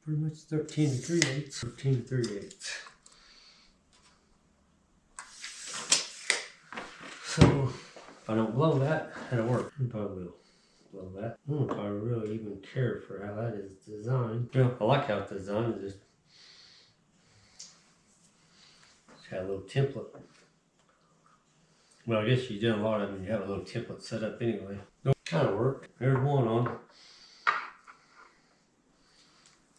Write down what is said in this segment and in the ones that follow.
pretty much 13 3/8. 13 3/8. So if I don't blow that, it'll work. I probably will blow that. I don't know if I really even care for how that is designed. Yeah, I like how it's designed. It's got a little template. Well, I guess you do a lot of them. You have a little template set up anyway. Kind of work. There's one on.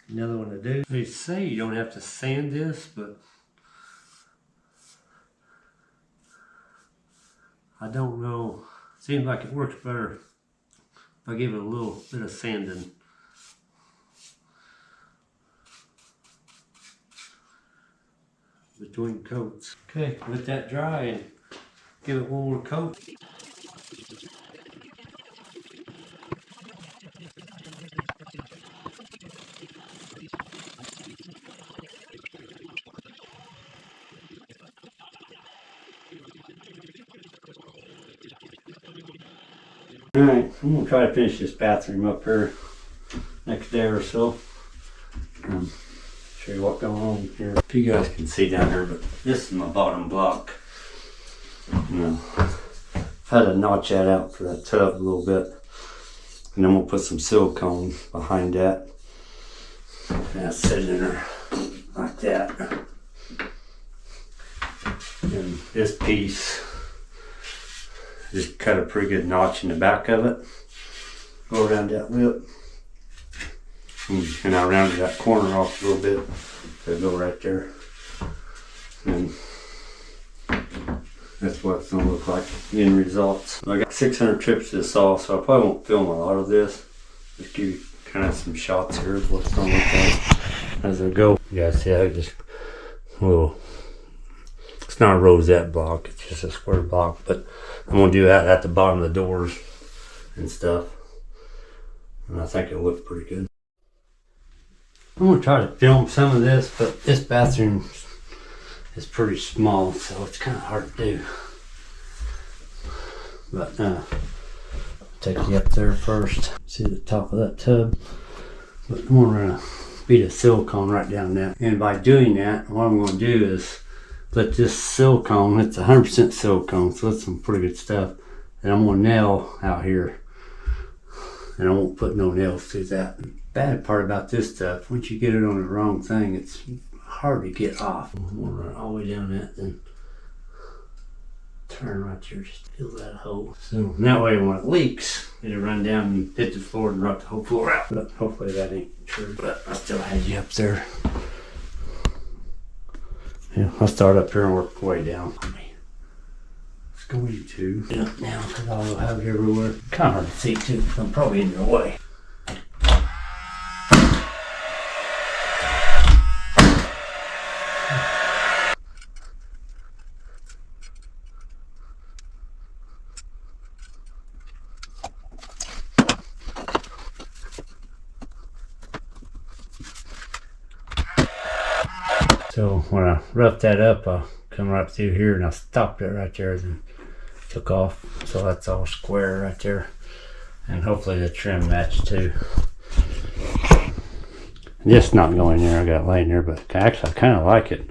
Another one to do. They say you don't have to sand this, but I don't know. Seems like it works better if I give it a little bit of sanding. Between coats. Okay, let that dry and give it one more coat. Alright, I'm going to try to finish this bathroom up here next day or so. Show you what's going on here. If you guys can see down here, but this is my bottom block. I've had to notch that out for that tub a little bit. And then we'll put some silicone behind that. And that's sitting in there like that. And this piece, just cut a pretty good notch in the back of it. Go around that lip. And I rounded that corner off a little bit. So it'll go right there. And that's what it's going to look like in results. I got 600 trips to the saw, so I probably won't film a lot of this. Just give you kind of some shots here of what it's going to look like as I go. You guys see how just a little, it's not a rosette block, it's just a square block, but I'm going to do that at the bottom of the doors and stuff. And I think it'll look pretty good. I'm going to try to film some of this, but this bathroom is pretty small, so it's kind of hard to do. But I'll take you up there first. See the top of that tub. But I'm going to run a bead of silicone right down that. And by doing that, what I'm going to do is let this silicone, it's 100% silicone, so it's some pretty good stuff. And I'm going to nail out here. And I won't put no nails through that. Bad part about this stuff, once you get it on the wrong thing, it's hard to get off. I'm gonna run all the way down that, then turn right there, just fill that hole. So that way when it leaks, it'll run down and hit the floor and rot the whole floor out. But hopefully that ain't true. But I still had you up there. Yeah, I'll start up here and work my way down. It's going to. Yeah, now because I'll have it everywhere. Kind of hard to see too, because I'm probably in your way. So when I roughed that up, I come right through here and I stopped it right there and took off. So that's all square right there. And hopefully the trim matched too. This not going there, I got it laying there, but actually I kind of like it.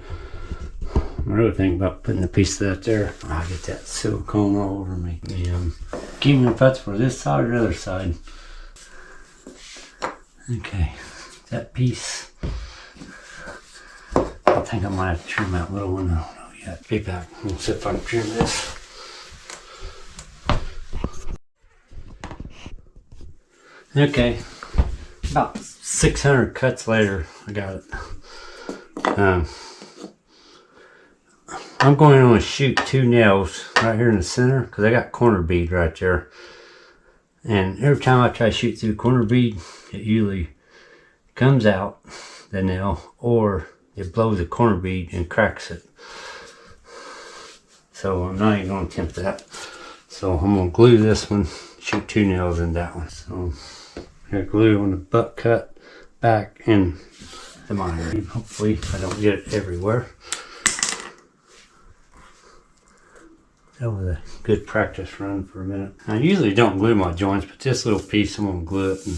I'm really thinking about putting a piece of that there. I'll get that silicone all over me. Keeping if that's for this side or the other side. Okay, that piece. I think I might have to trim that little one. I don't know yet. Be back. We'll see if I can trim this. Okay, about 600 cuts later, I got it. I'm going to shoot 2 nails right here in the center because I got corner bead right there. And every time I try to shoot through the corner bead, it usually comes out, the nail, or it blows the corner bead and cracks it. So I'm not even going to attempt that. So I'm going to glue this one, shoot 2 nails in that one. So I'm going to glue on the butt cut back and the miter. Hopefully I don't get it everywhere. That was a good practice run for a minute. I usually don't glue my joints, but this little piece I'm going to glue it. And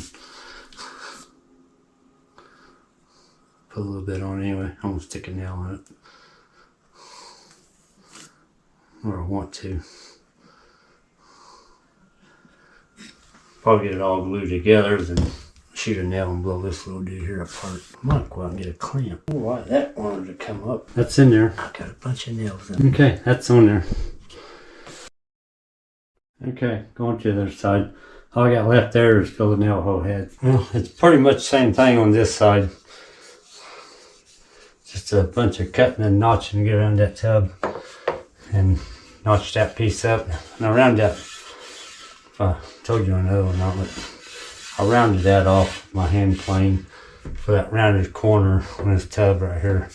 put a little bit on anyway. I'm gonna stick a nail on it. Or I want to. Probably get it all glued together, then shoot a nail and blow this little dude here apart. I might go out and get a clamp. Oh, why that wanted to come up. That's in there. I got a bunch of nails in. Okay, that's on there. Okay, going to the other side. All I got left there is fill the nail hole head. Well, it's pretty much the same thing on this side. Just a bunch of cutting and notching to get around that tub. And notch that piece up. And around that, I told you I know or not, but I rounded that off with my hand plane for that rounded corner on this tub right here.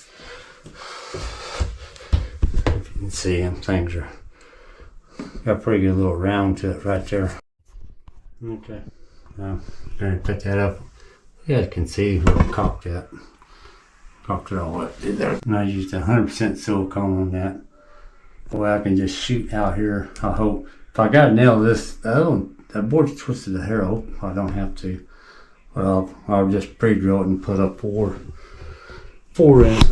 If you can see them things are got a pretty good little round to it right there. Okay, now I'm going to put that up. You guys can see where I caulked that. Caulked it all up there. And I used 100% silicone on that. Well, I can just shoot out here. I hope. If I got to nail this, that board's twisted the hair. I hope I don't have to. Well, I'll just pre-drill it and put a four in it.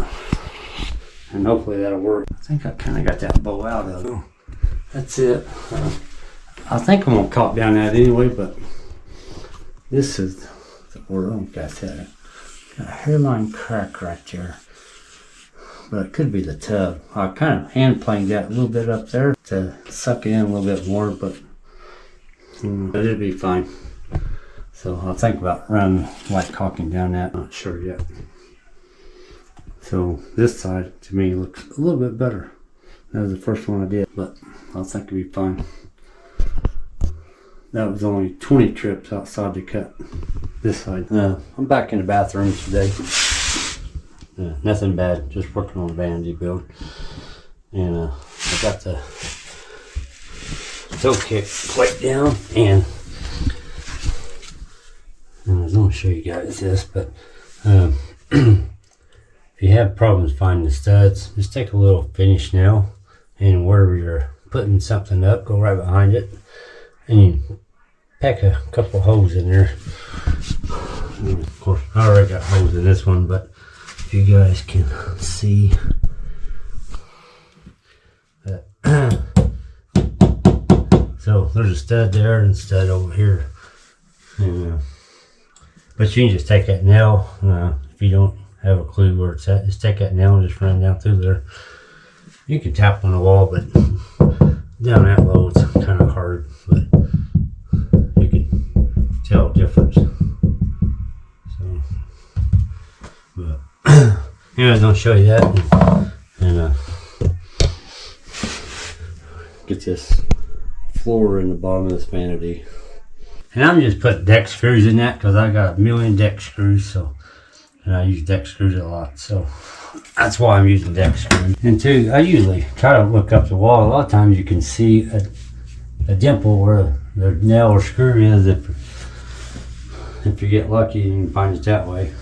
And hopefully that'll work. I think I kind of got that bow out of it. That's it. I think I'm going to caulk down that anyway, but this is the word. Oh, got that. Got a hairline crack right there. But it could be the tub. I kind of hand planed that a little bit up there to suck it in a little bit more, but it'll be fine. So I'll think about running light caulking down that. Not sure yet. So this side to me looks a little bit better. That was the first one I did, but I think it'll be fine. That was only 20 trips outside to cut this side. I'm back in the bathroom today. Nothing bad, just working on the vanity build. And I got the toe kick plate down, and I was going to show you guys this, but if you have problems finding the studs, just take a little finish nail, and wherever you're putting something up, go right behind it, and you pack a couple holes in there. And of course, I already got holes in this one, but if you guys can see that. So there's a stud there and a stud over here. And, but you can just take that nail, if you don't have a clue where it's at, just take that nail and just run down through there. You can tap on the wall, but down that low it's kind of hard, but you can tell the difference. So, but anyways, I'll show you that, and get this floor in the bottom of this vanity. And I'm just putting deck screws in that because I got a million deck screws, so, and I use deck screws a lot, so that's why I'm using deck screws. And two, I usually try to look up the wall. A lot of times you can see a dimple where the nail or screw is if you get lucky, you can find it that way.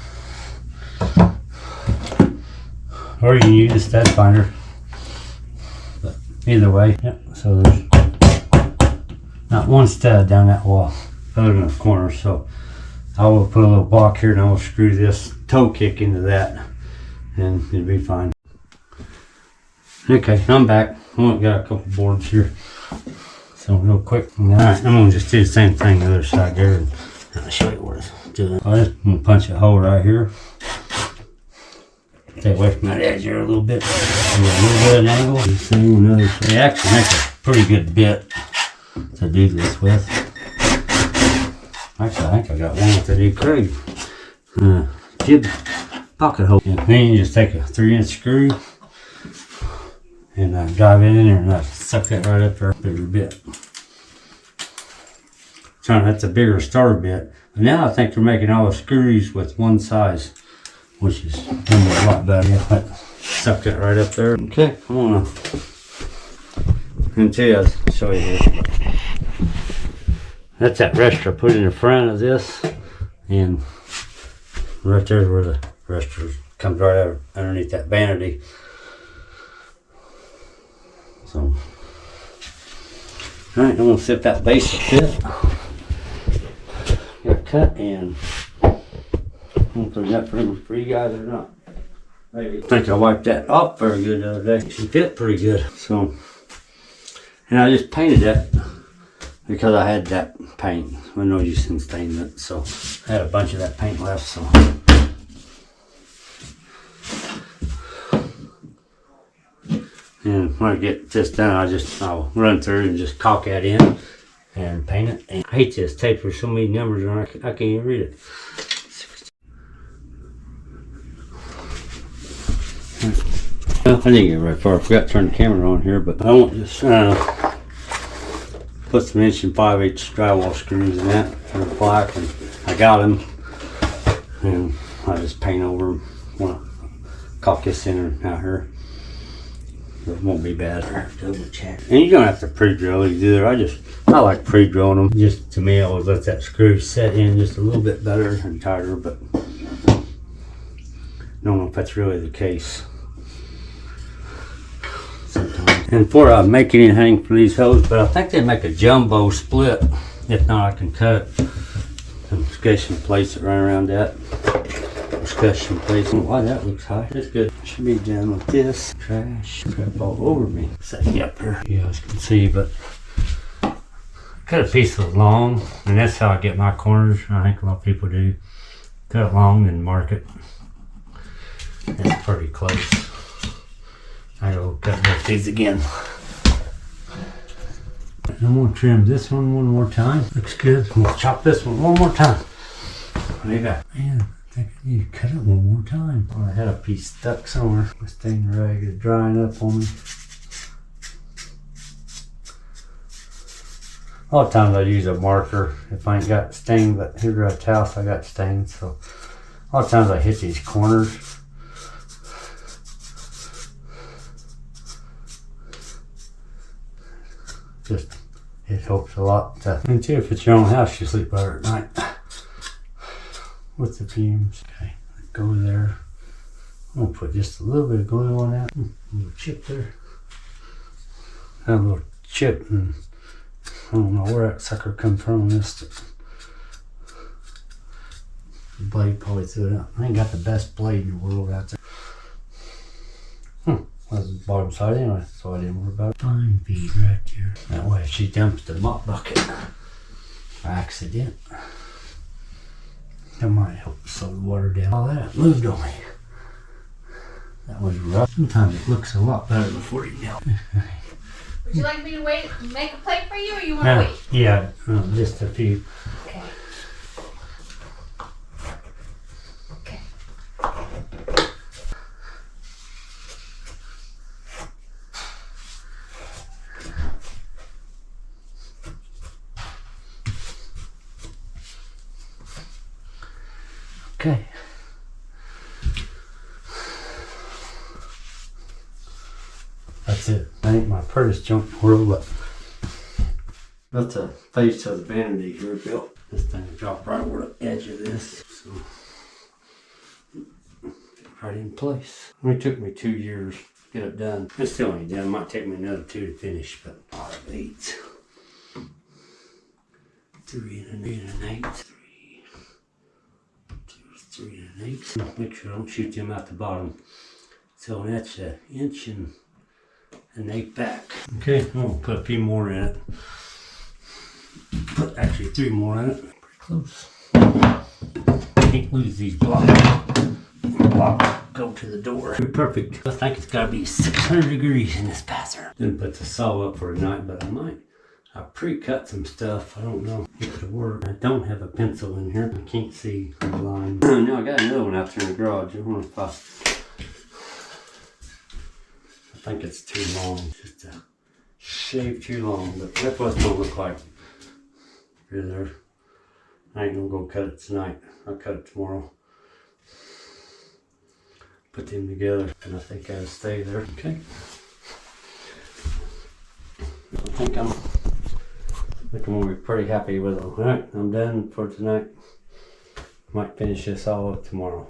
Or you can use a stud finder. But either way, yep. So there's not one stud down that wall, other than the corner. So I will put a little block here, and I will screw this toe kick into that, and it'll be fine. Okay, I'm back. I got a couple boards here. So real quick, all right, I'm gonna just do the same thing the other side there, and I'll show you what it's doing. I'm just gonna punch a hole right here. Take away from that edge here a little bit. A little bit of an angle. They actually make a pretty good bit to do this with. Actually, I think I got one with the new Craig jib pocket hole. And then you just take a 3-inch screw and drive it in there and suck that right up there. Bigger bit. So that's a bigger starter bit. But now I think they're making all the screws with one size, which is a lot better. Yeah, suck that right up there. Okay, I'm gonna show you this. That's that rester I put in the front of this, and right there's where the rester comes right out underneath that vanity. So, alright, I'm gonna see if that base will fit. Got cut, and I'm gonna put enough room for you guys or not. I think I wiped that off very good the other day. She fit pretty good. So, and I just painted that because I had that paint. I know you can stain it, so I had a bunch of that paint left. So, and when I get this done, I'll run through and just caulk that in and paint it. And I hate this tape. There's so many numbers on it, I can't even read it. Well, I didn't get very far. I forgot to turn the camera on here, but I want to just put some 1 5/8" drywall screws in that for the black, and I got them, and I just paint over them. Want to caulk this in out here. It won't be bad. And you don't have to pre-drill it either. I like pre-drilling them. Just to me, I always let that screw set in just a little bit better and tighter, but I don't know if that's really the case. Sometimes. And before I make anything for these hoses, but I think they make a jumbo split. If not, I can cut and sketch some plates that run around that. Sketch some plates. Why that looks high. That's good. Should be done with this. Trash. Crap all over me. Set me up here. You guys can see, but I cut a piece of long, and that's how I get my corners. I think a lot of people do. Cut it long and mark it. That's pretty close. I gotta cut both these again. I'm gonna trim this one more time. Looks good. I'm gonna chop this one more time. Maybe man, I think I need to cut it one more time. Oh, I had a piece stuck somewhere. My stain rag is drying up on me. A lot of times I use a marker if I ain't got stain, but here at the house I got stains, so a lot of times I hit these corners. Just, it helps a lot. And too, if it's your own house, you sleep better at night with the fumes. Okay, go there. I'm gonna put just a little bit of glue on that. A little chip there. A little chip, and I don't know where that sucker come from on this. The blade probably threw it out. I ain't got the best blade in the world out there. That's the bottom side anyway, so I didn't worry about it. Fine bead right there. That way if she dumps the mop bucket by accident, that might help slow the water down. All that moved on me. That was rough. Sometimes it looks a lot better before you nail it. Would you like me to wait and make a plate for you, or you want to wait? Yeah, just a few. Okay. Okay. Okay. That's it. I ain't my prettiest junk in the world, but that's a face of the Vanity here built. This thing will drop right over the edge of this. So, right in place. It took me 2 years to get it done. It's still ain't done. It might take me another 2 to finish, but 8. 3 and an 8. 3 and an 8. Make sure I don't shoot them out the bottom. So that's an inch and an 8 back. Okay, I'm gonna put a few more in it. Put actually 3 more in it. Pretty close. Can't lose these blocks. Go to the door. Perfect. I think it's gotta be 600 degrees in this bathroom. Didn't put the saw up for tonight, but I might. I pre-cut some stuff. I don't know if it'll work. I don't have a pencil in here. I can't see the line. No, I got another one out there in the garage. I wonder if I think it's too long. Just a shave too long, but that's what it's gonna look like. Right there. I ain't gonna go cut it tonight. I'll cut it tomorrow. Put them together, and I think I'll stay there. Okay. I think I'm gonna be pretty happy with them. Alright, I'm done for tonight. Might finish this all up tomorrow.